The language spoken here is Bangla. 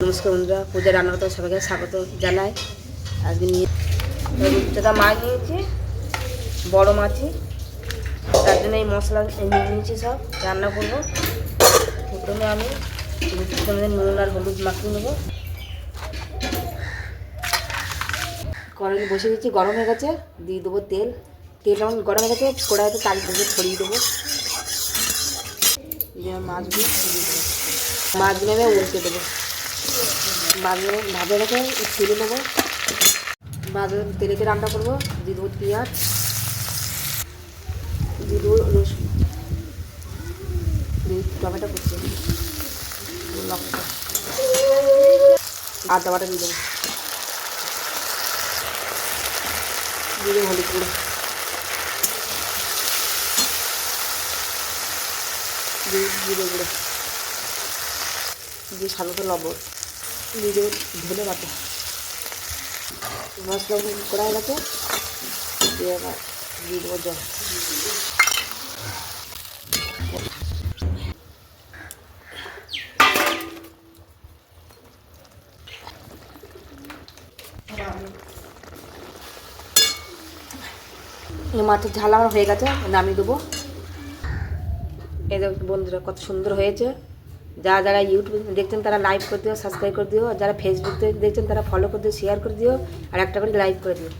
নমস্কার বন্ধুরা, পূজা রান্নাগত সবাইকে স্বাগত জানাই। আজকে নিয়ে রূপচাঁদা মাছ নিয়েছি, বড় মাছই, তার জন্য এই মশলা নিয়ে নিয়েছি, সব রান্না করবো। প্রথমে আমি নুন আর হলুদ মাখিয়ে নেবো। কড়াই বসে দিচ্ছি, গরম হয়ে গেছে, দিয়ে দেবো তেল। তেল যখন গরম হয়ে গেছে, কড়াইতে চাল ভেজে ছড়িয়ে দেবো। মাছগুলো দিয়ে দেবো, মাছগুলো আমি উল্টে দেবো। মাছগুলো ভাজা রেখে ছিঁড়ে নেবো। ভাজা তেলেতে রান্না করবো। দিয়ে দেবো পেঁয়াজ, দিয়ে দেবো রসুন, দিয়ে টমেটো কুচি, লঙ্কা, আদা বাটা দিয়ে দেবো, দিয়ে দেবো হলুদ গুঁড়ো, দিয়ে জিরে গুঁড়ো, দিয়ে স্বাদ মতো লবণ, দিয়ে দেবো ধনে পাতা। মশলা করা হয়ে গেছে, দিয়ে আবার দিয়ে দেবো জল। মাছের ঝাল আমার হয়ে গেছে, নামিয়ে দেবো। এই দেখো বন্ধুরা, কত সুন্দর হয়েছে। যারা ইউটিউব দেখছেন তারা লাইক করে দিও, সাবস্ক্রাইব করে দিও। আর যারা ফেসবুক থেকে দেখছেন তারা ফলো করে দিও, শেয়ার করে দিও, আর একটা করে লাইক করে দিও।